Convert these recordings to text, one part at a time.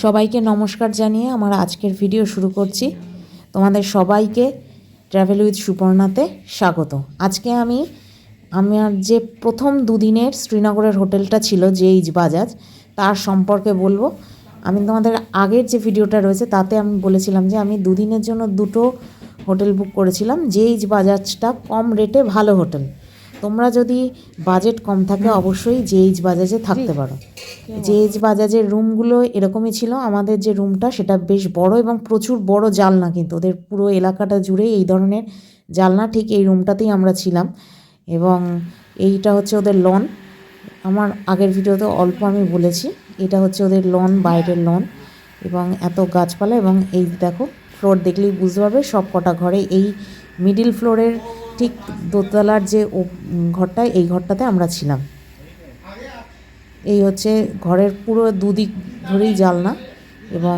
সবাইকে নমস্কার জানিয়ে আমার আজকের ভিডিও শুরু করছি। তোমাদের সবাইকে ট্রাভেল উইথ সুপর্ণাতে স্বাগত। আজকে আমার যে প্রথম দুদিনের শ্রীনগরের হোটেলটা ছিল জেইচ বাজাজ, তার সম্পর্কে বলবো। আমি তোমাদের আগের যে ভিডিওটা রয়েছে তাতে আমি বলেছিলাম যে আমি দুদিনের জন্য দুটো হোটেল বুক করেছিলাম। জেইচ বাজাজটা কম রেটে ভালো হোটেল। তোমরা যদি বাজেট কম থাকে অবশ্যই জেইচ বাজাজে থাকতে পারো। জেইচ বাজাজের রুমগুলো এরকমই ছিল। আমাদের যে রুমটা সেটা বেশ বড় এবং প্রচুর বড় জানলা, কিন্তু ওদের পুরো এলাকাটা জুড়ে এই ধরনের জানলা। ঠিক এই রুমটাতেই আমরা ছিলাম এবং এইটা হচ্ছে ওদের লন। আমার আগের ভিডিওতে অল্প আমি বলেছি, এটা হচ্ছে ওদের লন, বাইরের লন এবং এত গাছপালা। এবং এই দেখো ফ্লোর দেখলেই বুঝতে পারবে সব কটা ঘরে এই মিডিল ফ্লোরের ঠিক দোতলার যে ঘরটায়, এই ঘরটাতে আমরা ছিলাম। এই হচ্ছে ঘরের পুরো দুদিক ধরেই জানলা এবং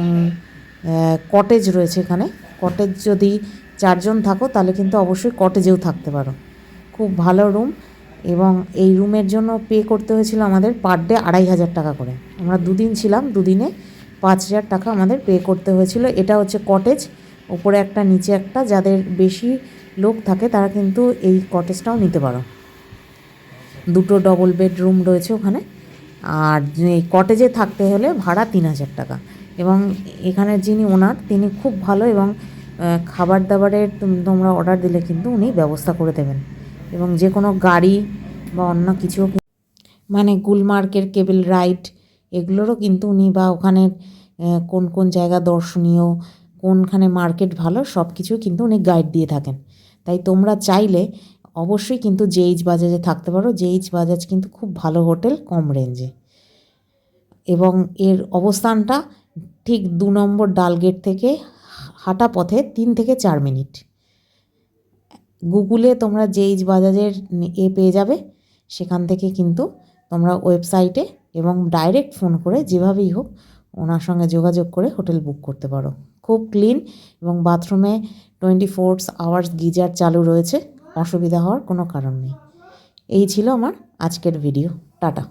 কটেজ রয়েছে এখানে। কটেজ যদি 4 জন থাকো তাহলে কিন্তু অবশ্যই কটেজেও থাকতে পারো। খুব ভালো রুম এবং এই রুমের জন্য পে করতে হয়েছিল আমাদের পার ডে 2500 টাকা করে। আমরা দুদিন ছিলাম, দুদিনে 5000 টাকা আমাদের পে করতে হয়েছিল। এটা হচ্ছে কটেজ, ওপরে একটা নিচে একটা। যাদের বেশি লোক থাকে তারা কিন্তু এই কটেজটাও নিতে পারো। দুটো ডবল বেডরুম রয়েছে ওখানে। আর এই কটেজে থাকতে হলে ভাড়া 3000 টাকা। এবং এখানের যিনি ওনার, তিনি খুব ভালো এবং খাবার দাবারের তোমরা অর্ডার দিলে কিন্তু উনি ব্যবস্থা করে দেবেন। এবং যে কোনো গাড়ি বা অন্য কিছু, মানে গুলমার্গের কেবল রাইড, এগুলোরও কিন্তু উনি, বা ওখানে কোন কোন জায়গা দর্শনীয়, কোনখানে মার্কেট ভালো, সব কিছু কিন্তু উনি গাইড দিয়ে থাকেন। তাই তোমরা চাইলে অবশ্যই কিন্তু জেইচ বাজাজে থাকতে পারো। জেইচ বাজাজ কিন্তু খুব ভালো হোটেল, কম রেঞ্জে। এবং এর অবস্থানটা ঠিক 2 নম্বর ডালগেট থেকে হাঁটা পথে 3 থেকে 4 মিনিট। গুগলে তোমরা জেইচ বাজাজের পেয়ে যাবে। সেখান থেকে কিন্তু তোমরা ওয়েবসাইটে এবং ডাইরেক্ট ফোন করে যেভাবেই হোক ওনার সঙ্গে যোগাযোগ করে হোটেল বুক করতে পারো। খুব ক্লিন এবং বাথরুমে 24 আওয়ার্স গিজার চালু রয়েছে। অসুবিধা হওয়ার কোনো কারণ নেই। এই ছিল আমার আজকের ভিডিও। টাটা।